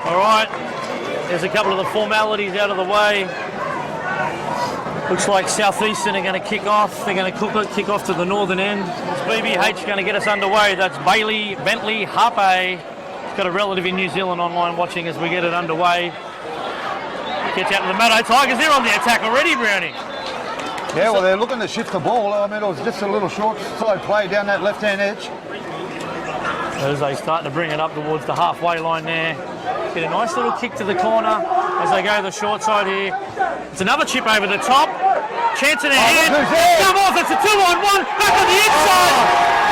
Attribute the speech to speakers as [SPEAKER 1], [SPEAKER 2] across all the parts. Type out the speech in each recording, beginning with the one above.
[SPEAKER 1] All right, there's a couple of the formalities out of the way. Looks like Southeastern are going to kick off. They're going to kick off to the northern end. It's BBH going to get us underway. That's Bailey Bentley Harpe. He's got a relative in New Zealand online watching as we get it underway. Gets out to the Matto Tigers. They're on the attack already, Brownie.
[SPEAKER 2] Yeah, well, they're looking to shift the ball. I mean, it was just a little short side play down that left-hand edge.
[SPEAKER 1] As they start to bring it up towards the halfway line there. Get a nice little kick to the corner as they go to the short side here. It's another chip over the top. Chance in a hand. Come off. It's a 2-on-1. Back on the inside.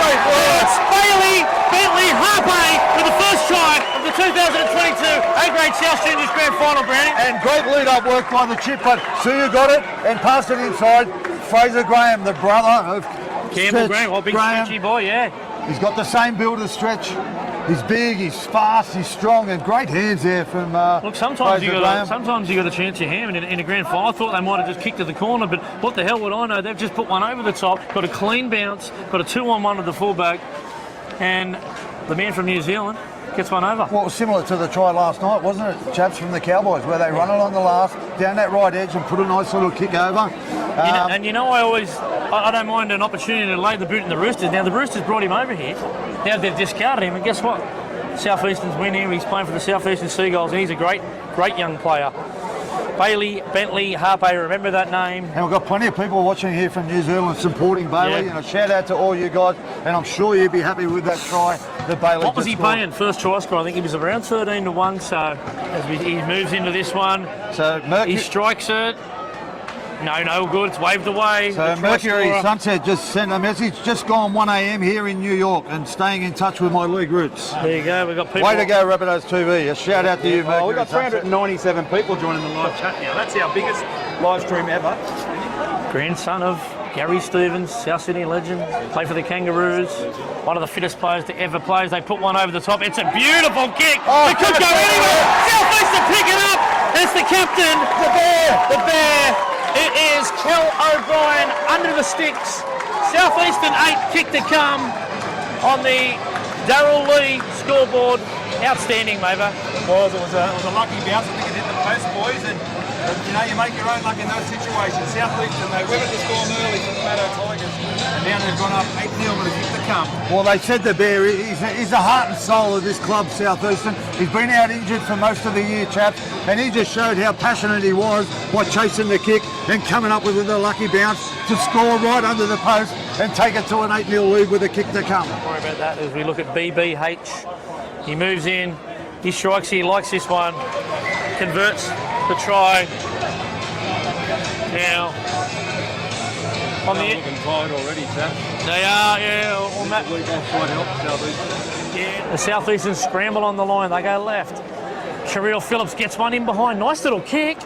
[SPEAKER 2] Great work.
[SPEAKER 1] It's Bailey Bentley Harpe with the first try of the 2022 A-Grade South Juniors Grand Final, Brownie.
[SPEAKER 2] And great lead-up work by the chip, but Suya got it and passed it inside. Fraser Graham, the brother of
[SPEAKER 1] Campbell Graham, big stretchy boy, yeah.
[SPEAKER 2] He's got the same build as Stretch. He's big, he's fast, he's strong, and great hands there from
[SPEAKER 1] Look, sometimes you got a chance your hand in a grand final. I thought they might have just kicked to the corner, but what the hell would I know? They've just put one over the top, got a clean bounce, got a 2-on-1 of the fullback, and the man from New Zealand gets one over.
[SPEAKER 2] Well, it was similar to the try last night, wasn't it, chaps, from the Cowboys, where they run it on the last, down that right edge and put a nice little kick over.
[SPEAKER 1] I don't mind an opportunity to lay the boot in the Roosters. Now, the Roosters brought him over here. Now they've discarded him, and guess what? Southeastern's win here. He's playing for the Southeastern Seagulls, and he's a great young player. Bailey Bentley Harpe, remember that name.
[SPEAKER 2] And we've got plenty of people watching here from New Zealand supporting Bailey, and a shout out to all you guys, and I'm sure you'd be happy with that try that Bailey
[SPEAKER 1] What was he
[SPEAKER 2] scored.
[SPEAKER 1] paying? First try score, I think he was around 13-1, so as he moves into this one,
[SPEAKER 2] So
[SPEAKER 1] he strikes it. No good, it's waved away.
[SPEAKER 2] So Mercury Sunset just sent a message, just gone 1 a.m. here in New York and staying in touch with my league roots.
[SPEAKER 1] There you go, we've got people.
[SPEAKER 2] Way to go, Rabbitohs TV. A shout out to you, Mercury.
[SPEAKER 3] We've got 397 people joining the live chat now. That's our biggest live stream ever.
[SPEAKER 1] Grandson of Gary Stevens, South Sydney legend, played for the Kangaroos, one of the fittest players to ever play. They put one over the top. It's a beautiful kick. It could go anywhere. Southeastern pick it up. It's the captain, the bear. It is Kel O'Brien under the sticks. Southeastern 8 kick to come on the Darryl Lee scoreboard. Outstanding, Mava.
[SPEAKER 3] It was a lucky bounce. I think it hit the post, boys. And you make your own luck in those situations. Southeastern, they weathered the storm early for the Matto Tigers. And now they've gone up 8-0 with a kick to come.
[SPEAKER 2] Well, they said the bear, he's the heart and soul of this club, Southeastern. He's been out injured for most of the year, chaps, and he just showed how passionate he was by chasing the kick and coming up with a lucky bounce to score right under the post and take it to an 8-0 lead with a kick to come.
[SPEAKER 1] Don't worry about that as we look at BBH. He moves in, he strikes, he likes this one, converts the try. Now, on the
[SPEAKER 3] looking tired already, chap.
[SPEAKER 1] They are, yeah. On that. Yeah. The Southeastern scramble on the line. They go left. Sherrill Phillips gets one in behind. Nice little kick.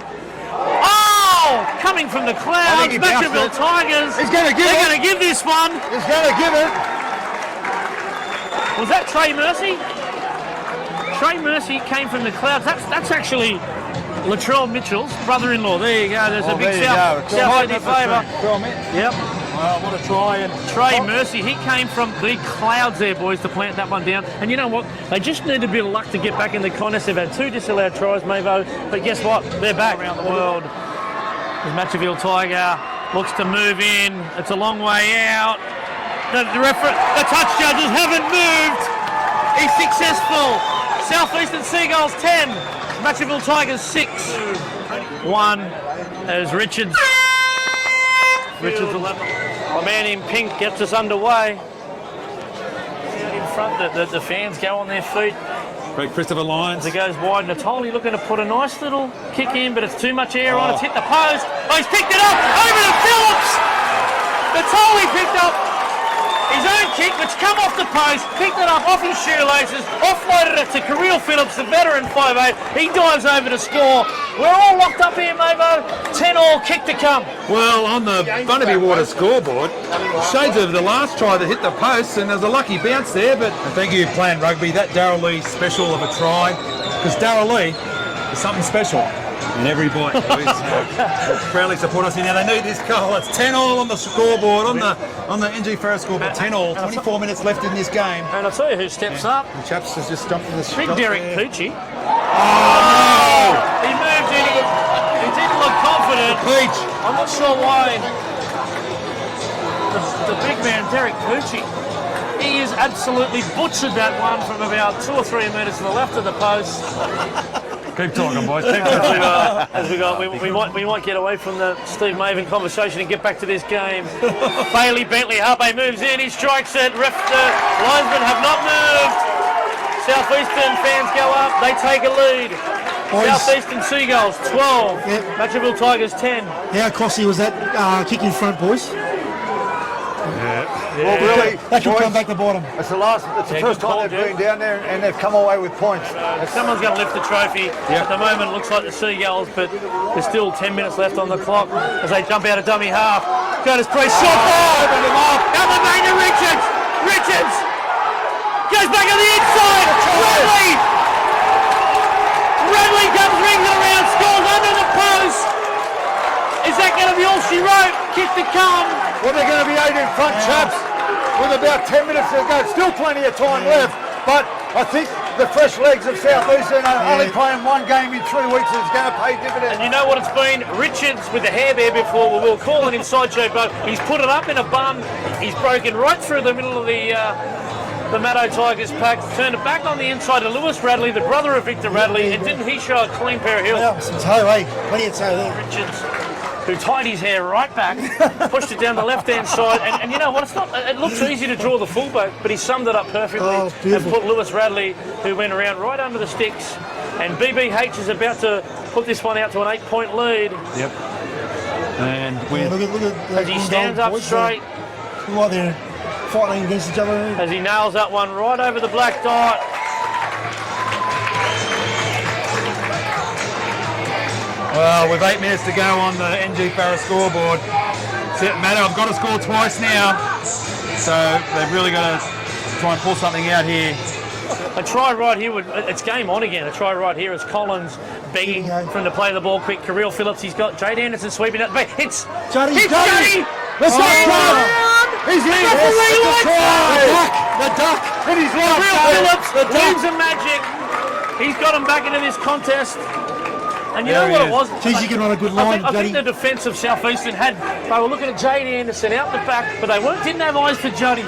[SPEAKER 1] Oh! Coming from the clouds. Matraville Tigers.
[SPEAKER 2] He's going to give it.
[SPEAKER 1] They're going to give this one.
[SPEAKER 2] He's going to give it.
[SPEAKER 1] Was that Trey Mercy? Trey Mercy came from the clouds. That's actually Latrell Mitchell's brother-in-law. There you go. There's a big South Sydney flavour. Yep.
[SPEAKER 3] Well, what a try. And
[SPEAKER 1] Trey Mercy, he came from the clouds there, boys, to plant that one down. And you know what? They just need a bit of luck to get back in the contest. They've had 2 disallowed tries, Mavo. But guess what? They're back around the world. The Matraville Tiger looks to move in. It's a long way out. The touch judges haven't moved. He's successful. Southeastern Seagulls 10. Matraville Tigers 6. 1 as Richards 11. My man in pink gets us underway. Out in front, the fans go on their feet.
[SPEAKER 3] Great Christopher Lyons.
[SPEAKER 1] As it goes wide, Natoli looking to put a nice little kick in, but it's too much air on it. It's hit the post. Oh, he's picked it up over to Phillips. Natoli picked up his own kick, which come off the post, picked it up off his shoelaces, offloaded it to Kirill Phillips, the veteran 5'8". He dives over to score. We're all locked up here, Mavo. 10-all, kick to come.
[SPEAKER 3] Well, on the Bunnies Water scoreboard, shades of the last try that hit the post, and there's a lucky bounce there, but thank you, Plan Rugby. That Darryl Lee special of a try, because Darryl Lee is something special. And every bite, boys. Proudly support us in there. They need this goal. It's 10-all on the scoreboard, on the NG Ferris scoreboard. 10-all. 24 minutes left in this game.
[SPEAKER 1] And I'll tell you who steps up.
[SPEAKER 3] The chaps has just jumped in the
[SPEAKER 1] Big Derek Pucci. Oh, he moved in. He didn't look confident.
[SPEAKER 3] Peach.
[SPEAKER 1] I'm not sure why. The big man, Derek Pucci, he has absolutely butchered that one from about 2 or 3 metres to the left of the post.
[SPEAKER 3] Keep talking, boys. Keep talking.
[SPEAKER 1] We might get away from the Steve Maven conversation and get back to this game. Bailey Bentley Harpe moves in, he strikes it. The linesmen have not moved. Southeastern fans go up, they take a lead.
[SPEAKER 4] Boys.
[SPEAKER 1] Southeastern Seagulls 12,
[SPEAKER 4] Yep.
[SPEAKER 1] Matraville Tigers 10.
[SPEAKER 4] How costly was that kick in front, boys?
[SPEAKER 2] Well, really,
[SPEAKER 4] That should
[SPEAKER 2] boys,
[SPEAKER 4] come back to bottom.
[SPEAKER 2] it's the first
[SPEAKER 1] good call,
[SPEAKER 2] time they've
[SPEAKER 1] Jeff.
[SPEAKER 2] been down there and they've come away with points.
[SPEAKER 1] Someone's going to lift the trophy. At the moment, it looks like the Seagulls, but there's still 10 minutes left on the clock as they jump out of dummy half. Curtis Priest shot ball. Out back to Richards. Richards goes back on the inside. Radley. Radley comes ringing around, scores under the post. Is that going to be all she wrote? Kick to come.
[SPEAKER 2] Well, they're going to be 8 in front, chaps, with about 10 minutes to go. Still plenty of time left, but I think the fresh legs of Southeastern are only playing one game in 3 weeks is going to pay dividends.
[SPEAKER 1] And you know what it's been? Richards with the hair there before, we'll call it inside show, but he's put it up in a bun. He's broken right through the middle of the Matto Tigers pack, turned it back on the inside to Lewis Radley, the brother of Victor Radley, and didn't he show a clean pair of heels?
[SPEAKER 4] Yeah, some toe, eh? Plenty of toe there.
[SPEAKER 1] Richards, who tied his hair right back, pushed it down the left-hand side, and you know what? It looks easy to draw the fullback, but he summed it up perfectly and put Lewis Radley, who went around right under the sticks, and BBH is about to put this one out to an 8-point lead.
[SPEAKER 3] Yep. And
[SPEAKER 4] Look at
[SPEAKER 1] As he stands up straight,
[SPEAKER 4] Look like they're fighting against each other.
[SPEAKER 1] as he nails that one right over the black dot.
[SPEAKER 3] well, with 8 minutes to go on the NG Farah scoreboard, Matto have got to score twice now, so they've really got to try and pull something out here.
[SPEAKER 1] A try right here it's game on again. A try right here is Collins begging from to play the ball quick. Kirill Phillips, he's got Jade Anderson sweeping it. Hits
[SPEAKER 4] Juddy!
[SPEAKER 1] Juddy!
[SPEAKER 2] Let's go, He's in
[SPEAKER 1] The duck!
[SPEAKER 2] And he's
[SPEAKER 1] Kirill Phillips leaves a magic. He's got him back into this contest. And you know what it was?
[SPEAKER 4] Geez, you can run a good line,
[SPEAKER 1] I
[SPEAKER 4] Juddy.
[SPEAKER 1] think the defence of Southeastern they were looking at Jade Anderson out the back, but they didn't have eyes for Juddy.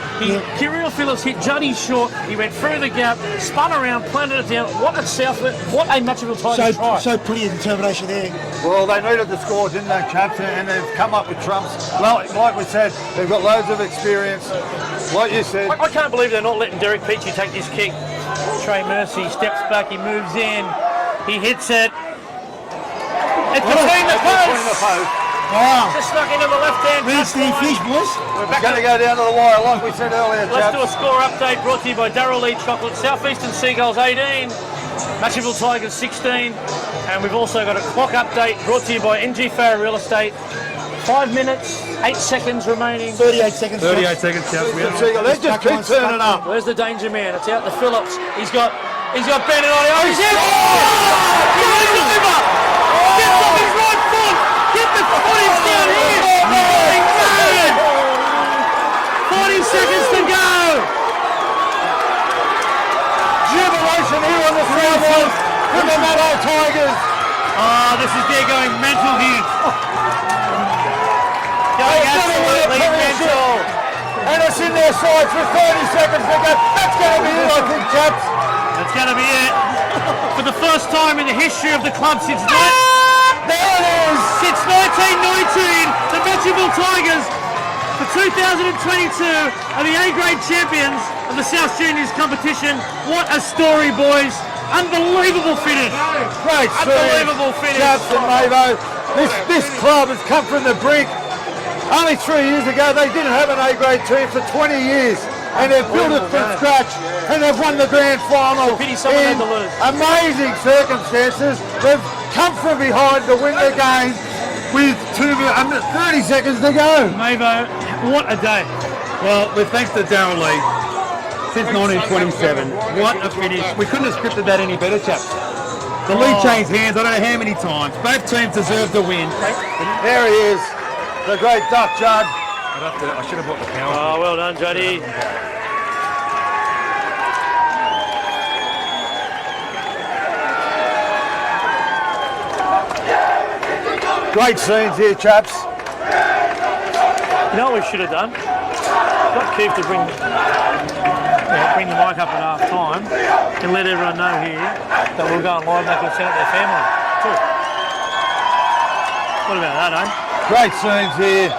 [SPEAKER 1] Kirill Phillips hit Juddy short. He went through the gap, spun around, planted it down. What a Matraville Tigers try.
[SPEAKER 4] So plenty of determination there.
[SPEAKER 2] Well, they needed the score, didn't they, chaps? And they've come up with trumps. Well, like we said, they've got loads of experience. Like you said,
[SPEAKER 1] I can't believe they're not letting Derek Peachy take this kick. Trey Mercy steps back, he moves in, he hits it. It's between the posts.
[SPEAKER 4] Wow.
[SPEAKER 1] Just stuck into the left-hand
[SPEAKER 4] Where's the fish, boys?
[SPEAKER 1] We're
[SPEAKER 2] it's
[SPEAKER 1] back
[SPEAKER 2] going to go down to the wire, like we said earlier,
[SPEAKER 1] Let's
[SPEAKER 2] chaps.
[SPEAKER 1] do a score update brought to you by Darryl Lee Chocolate. Southeastern Seagulls 18, Matraville Tigers 16, and we've also got a clock update brought to you by NG Farah Real Estate. 5 minutes, 8 seconds remaining.
[SPEAKER 4] 38 seconds.
[SPEAKER 3] 38 seconds, chaps.
[SPEAKER 2] They just keep turning up.
[SPEAKER 1] Where's the danger man? It's out to Phillips. He's got Bennett on it. Oh, he's in! Get over! Gets off his right foot! Get the footage down here! Going mad! 40 seconds to go!
[SPEAKER 2] Jubilation here on the Seagulls with the Matto Tigers.
[SPEAKER 1] They're going mental here. Going absolutely mental.
[SPEAKER 2] And it's in their sights with 30 seconds to go. That's going to be it, I think, chaps.
[SPEAKER 1] That's going to be it. For the first time in the history of the club since
[SPEAKER 2] There it is.
[SPEAKER 1] Since 1919, the Matraville Tigers, for 2022, are the A-grade champions of the South Juniors competition. What a story, boys. Unbelievable finish.
[SPEAKER 2] Great
[SPEAKER 1] Unbelievable finish.
[SPEAKER 2] Chaps and Mavo. This club has come from the brink. Only 3 years ago, they didn't have an A-grade team for 20 years. And they've built it from scratch, and they've won the grand final
[SPEAKER 1] Pity someone
[SPEAKER 2] in
[SPEAKER 1] had to lose.
[SPEAKER 2] amazing circumstances. They've come from behind to win the game with 30 seconds to go.
[SPEAKER 1] Mavo, what a day.
[SPEAKER 3] Well, with thanks to Darryl Lee, since 1927, what a finish. We couldn't have scripted that any better, chaps. The lead changed hands, I don't know how many times. Both teams deserve to win.
[SPEAKER 2] There he is, the great Duck Judd.
[SPEAKER 3] I should have bought the power.
[SPEAKER 1] Oh, well done, Juddy.
[SPEAKER 2] Great scenes here, chaps.
[SPEAKER 1] You know what we should have done? Got Keith to bring the mic up at half time and let everyone know here that we're going live and they can send it to their family too. What about that, eh?
[SPEAKER 2] Great scenes here.